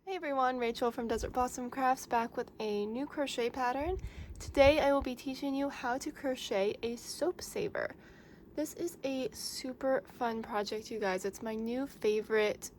Hey everyone, Rachel from Desert Blossom Crafts back with a new crochet pattern. Today I will be teaching you how to crochet a soap saver. This is a super fun project, you guys. It's my new favorite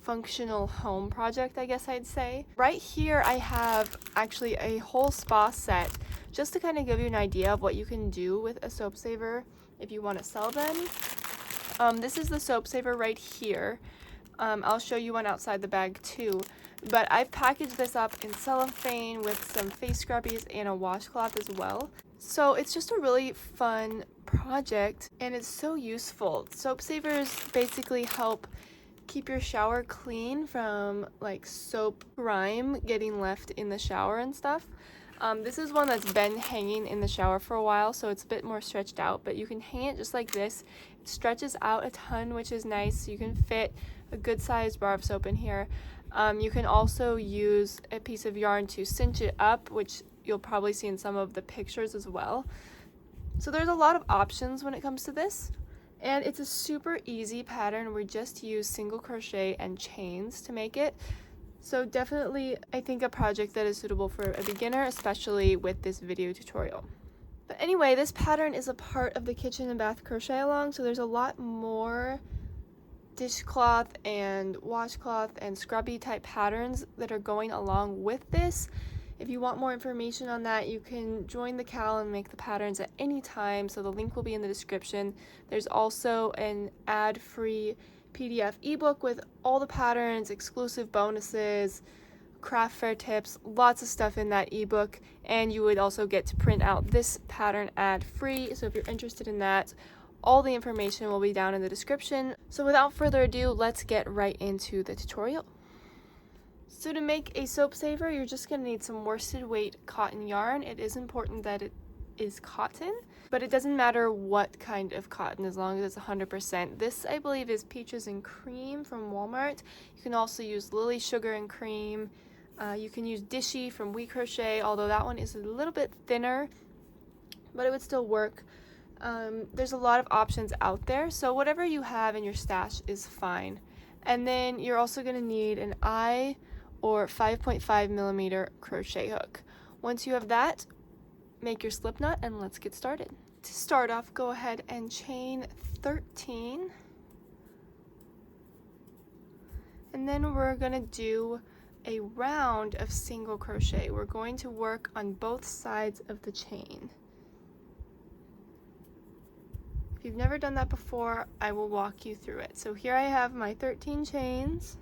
functional home project, I guess I'd say. Right here I have actually a whole spa set just to kind of give you an idea of what you can do with a soap saver if you want to sell them. This is the soap saver right here. I'll show you one outside the bag too, but I've packaged this up in cellophane with some face scrubbies and a washcloth as well. So it's just a really fun project and it's so useful. Soap savers basically help keep your shower clean from like soap grime getting left in the shower and stuff. This is one that's been hanging in the shower for a while, so it's a bit more stretched out, but you can hang it just like this. It stretches out a ton, which is nice. You can fit a good sized bar of soap in here. You can also use a piece of yarn to cinch it up, which you'll probably see in some of the pictures as well. So there's a lot of options when it comes to this, and it's a super easy pattern. We just use single crochet and chains to make it. So definitely, I think a project that is suitable for a beginner, especially with this video tutorial. But anyway, this pattern is a part of the kitchen and bath crochet along, so there's a lot more dishcloth and washcloth and scrubby type patterns that are going along with this. If you want more information on that, you can join the Cal and make the patterns at any time, so the link will be in the description. There's also an ad-free PDF ebook with all the patterns, exclusive bonuses, craft fair tips, lots of stuff in that ebook, and you would also get to print out this pattern ad-free. So if you're interested in that, all the information will be down in the description. So without further ado, let's get right into the tutorial. So to make a soap saver, you're just going to need some worsted weight cotton yarn. It is important that it is cotton, but it doesn't matter what kind of cotton as long as it's 100%. This, I believe, is Peaches and Cream from Walmart. You can also use Lily Sugar and Cream. You can use Dishy from We Crochet, although that one is a little bit thinner, but it would still work. There's a lot of options out there, so whatever you have in your stash is fine. And then you're also going to need an eye or 5.5 millimeter crochet hook. Once you have that, make your slip knot and let's get started. To start off, go ahead and chain 13. And then we're going to do a round of single crochet. We're going to work on both sides of the chain. If you've never done that before, I will walk you through it. So here I have my 13 chains,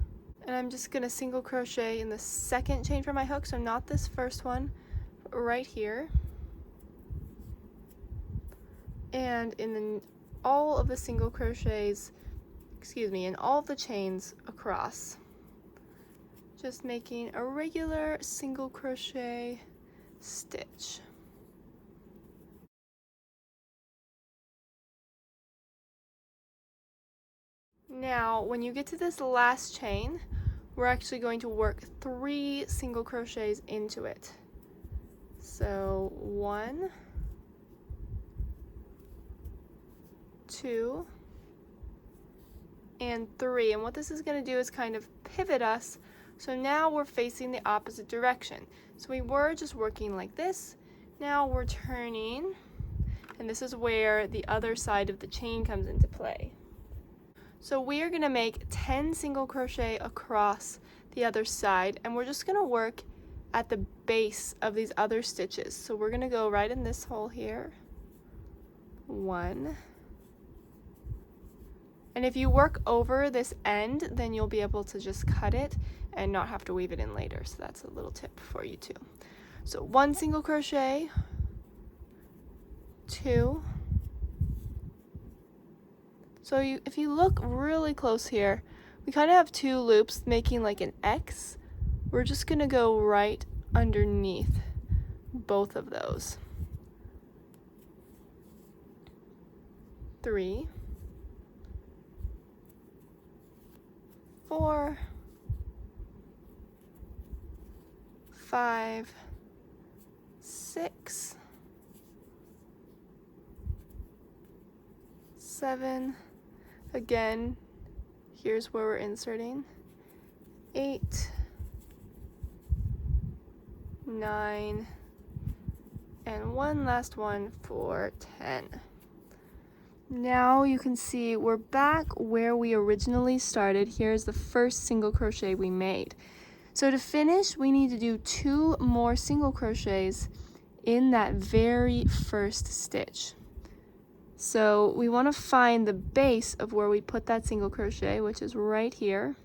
and I'm just going to single crochet in the second chain for my hook, so not this first one, right here. And in all of the single crochets, in all of the chains across, just making a regular single crochet stitch. Now, when you get to this last chain, we're actually going to work 3 single crochets into it. So 1, 2, and 3. And what this is going to do is kind of pivot us. So now we're facing the opposite direction. So we were just working like this. Now we're turning, and this is where the other side of the chain comes into play. So we are going to make 10 single crochet across the other side, and we're just going to work at the base of these other stitches. So we're going to go right in this hole here. 1. And if you work over this end, then you'll be able to just cut it and not have to weave it in later. So that's a little tip for you too. So 1 single crochet, 2. So if you look really close here, we kind of have 2 loops making like an X. We're just going to go right underneath both of those. 3, 4, 5, 6, 7, again, here's where we're inserting, 8, 9, and one last one for 10. Now you can see we're back where we originally started. Here's the first single crochet we made. So to finish, we need to do 2 more single crochets in that very first stitch. So we want to find the base of where we put that single crochet, which is right here.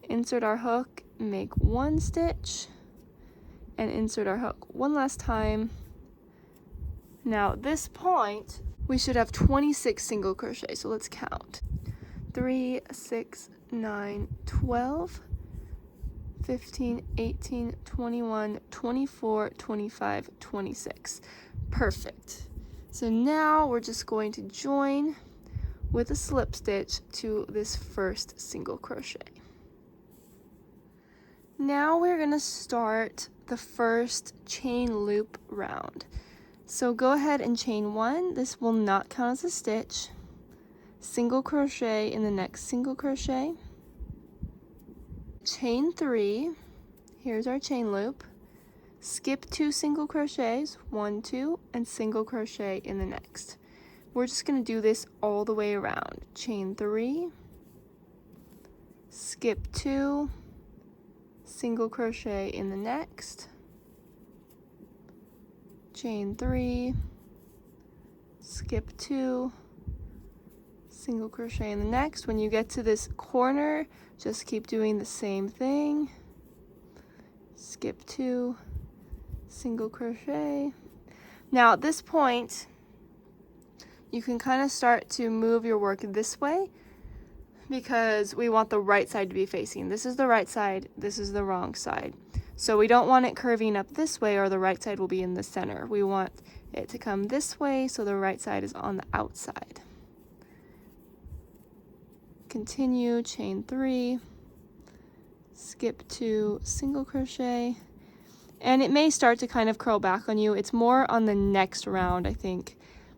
Insert our hook, make 1 stitch, and insert our hook one last time. Now at this point, we should have 26 single crochet, so let's count. 3, 6, 9, 12, 15, 18, 21, 24, 25, 26. Perfect. So now we're just going to join with a slip stitch to this first single crochet. Now we're going to start the first chain loop round. So go ahead and chain 1. This will not count as a stitch. Single crochet in the next single crochet. Chain 3. Here's our chain loop. Skip 2 single crochets, 1, 2, and single crochet in the next. We're just going to do this all the way around. Chain 3, skip 2, single crochet in the next, chain 3, skip 2, single crochet in the next. When you get to this corner, just keep doing the same thing. Skip 2, single crochet. Now at this point, you can kind of start to move your work this way because we want the right side to be facing. This is the right side, this is the wrong side. So we don't want it curving up this way or the right side will be in the center. We want it to come this way so the right side is on the outside. Continue, chain 3, skip 2, single crochet, and it may start to kind of curl back on you. It's more on the next round, I think,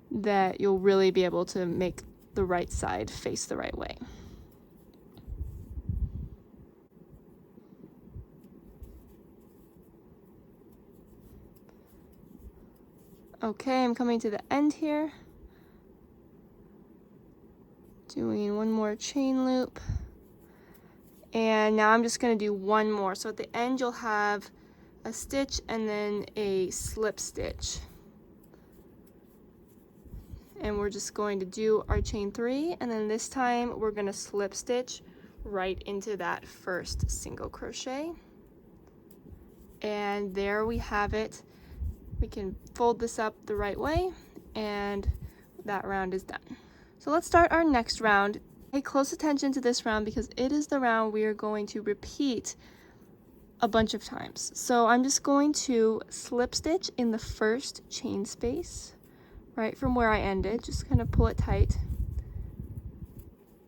that you'll really be able to make the right side face the right way. Okay, I'm coming to the end here. Doing one more chain loop. And now I'm just going to do one more. So at the end you'll have a stitch and then a slip stitch. And we're just going to do our chain 3, and then this time we're going to slip stitch right into that first single crochet. And there we have it. We can fold this up the right way, and that round is done. So let's start our next round. Pay close attention to this round because it is the round we are going to repeat a bunch of times. So I'm just going to slip stitch in the first chain space, right from where I ended. Just kind of pull it tight.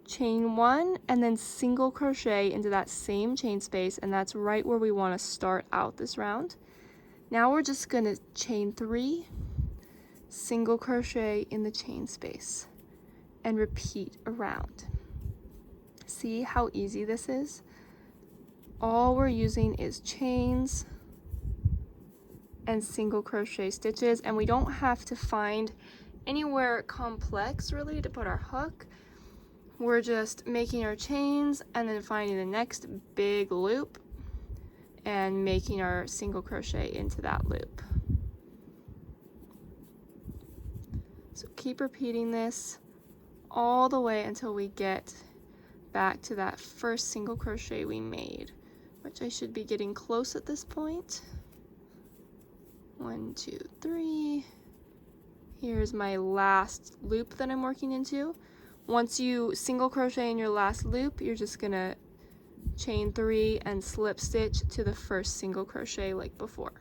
Chain 1 and then single crochet into that same chain space, and that's right where we want to start out this round. Now we're just going to chain 3, single crochet in the chain space, and repeat around. See how easy this is? All we're using is chains and single crochet stitches, and we don't have to find anywhere complex really to put our hook. We're just making our chains and then finding the next big loop and making our single crochet into that loop. So keep repeating this all the way until we get back to that first single crochet we made, which I should be getting close at this point. 1, 2, 3. Here's my last loop that I'm working into. Once you single crochet in your last loop, you're just gonna chain 3 and slip stitch to the first single crochet like before.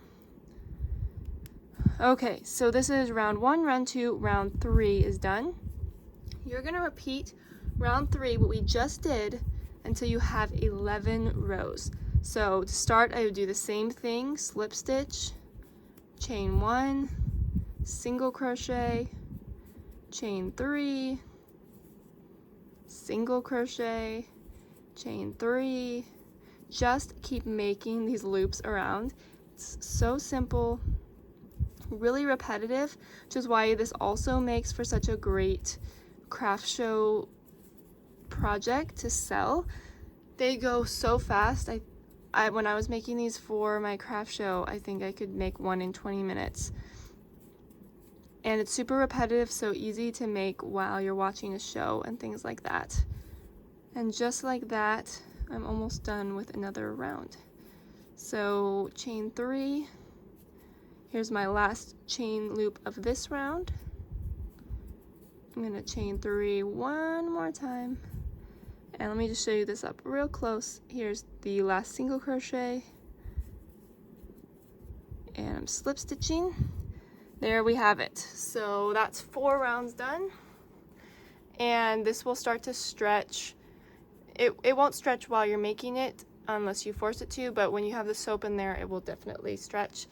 Okay, so this is round 1, round 2, round 3 is done. You're gonna repeat round 3, what we just did, until you have 11 rows. So to start, I would do the same thing, slip stitch, chain 1, single crochet, chain 3, single crochet, chain 3. Just keep making these loops around It's so simple, really repetitive, which is why this also makes for such a great craft show project to sell. They go so fast. When I was making these for my craft show, I think I could make one in 20 minutes. And it's super repetitive, so easy to make while you're watching a show and things like that. And just like that, I'm almost done with another round. So chain 3. Here's my last chain loop of this round. I'm gonna chain 3 one more time. And let me just show you this up real close. Here's the last single crochet. And I'm slip stitching. There we have it. So that's 4 rounds done. And this will start to stretch. It won't stretch while you're making it unless you force it to, but when you have the soap in there, it will definitely stretch.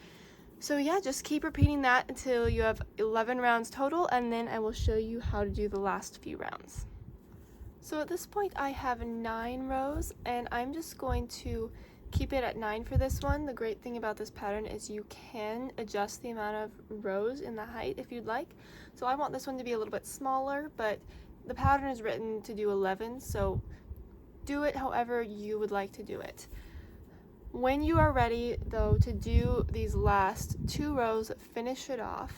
So yeah, just keep repeating that until you have 11 rounds total, and then I will show you how to do the last few rounds. So at this point I have 9 rows, and I'm just going to keep it at 9 for this one. The great thing about this pattern is you can adjust the amount of rows in the height if you'd like. So I want this one to be a little bit smaller, but the pattern is written to do 11, so do it however you would like to do it. When you are ready though to do these last 2 rows, finish it off,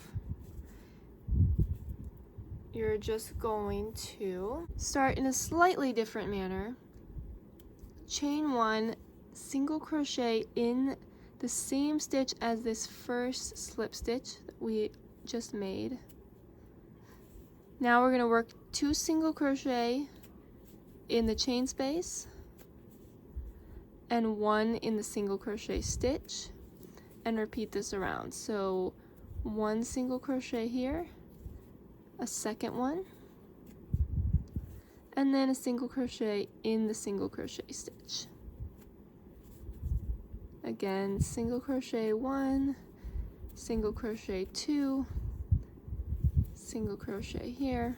you're just going to start in a slightly different manner. Chain 1, single crochet in the same stitch as this first slip stitch that we just made. Now we're going to work 2 single crochet in the chain space and 1 in the single crochet stitch, and repeat this around. So 1 single crochet here, a second one, and then a single crochet in the single crochet stitch. Again, single crochet 1, single crochet 2, single crochet here.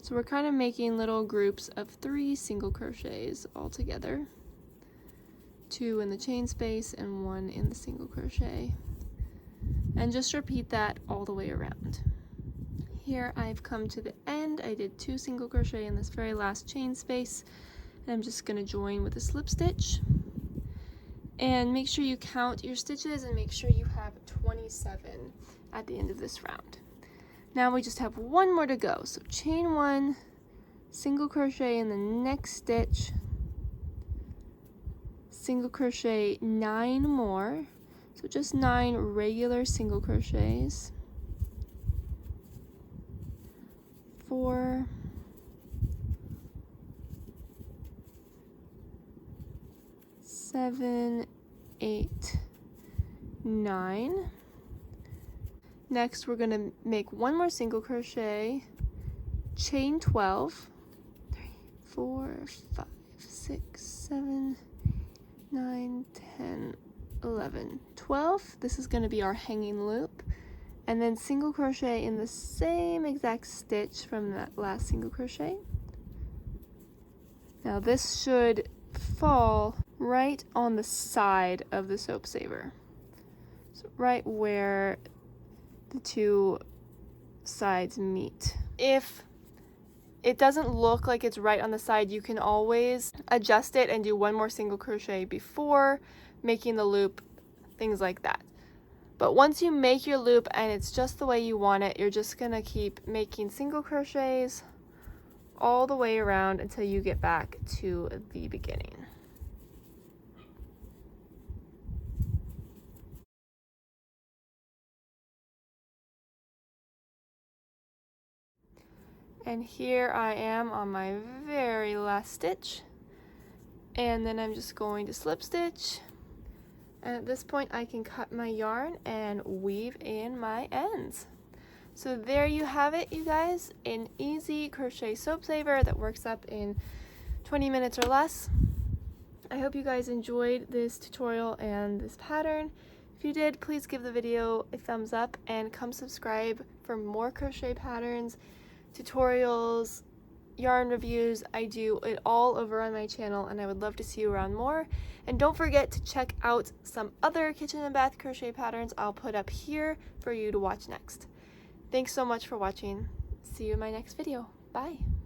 So we're kind of making little groups of 3 single crochets all together. 2 in the chain space and 1 in the single crochet. And just repeat that all the way around. Here I've come to the end. I did 2 single crochet in this very last chain space, and I'm just going to join with a slip stitch. And make sure you count your stitches and make sure you have 27 at the end of this round. Now we just have 1 more to go. So chain 1, single crochet in the next stitch, single crochet 9 more, so just 9 regular single crochets, 4, 7, 8, 9. Next, we're going to make 1 more single crochet, chain 12, 3, 4, 5, 6, 7, 9, 10, 11, 12. This is going to be our hanging loop, and then single crochet in the same exact stitch from that last single crochet. Now this should fall right on the side of the soap saver, so right where the 2 sides meet. If it doesn't look like it's right on the side, you can always adjust it and do 1 more single crochet before making the loop, things like that. But once you make your loop and it's just the way you want it, you're just gonna keep making single crochets all the way around until you get back to the beginning. And here I am on my very last stitch, and then I'm just going to slip stitch, and at this point I can cut my yarn and weave in my ends. So there you have it, you guys, an easy crochet soap saver that works up in 20 minutes or less. I hope you guys enjoyed this tutorial and this pattern. If you did, please give the video a thumbs up and come subscribe for more crochet patterns, tutorials, yarn reviews. I do it all over on my channel, and I would love to see you around more. And don't forget to check out some other kitchen and bath crochet patterns I'll put up here for you to watch next. Thanks so much for watching. See you in my next video. Bye!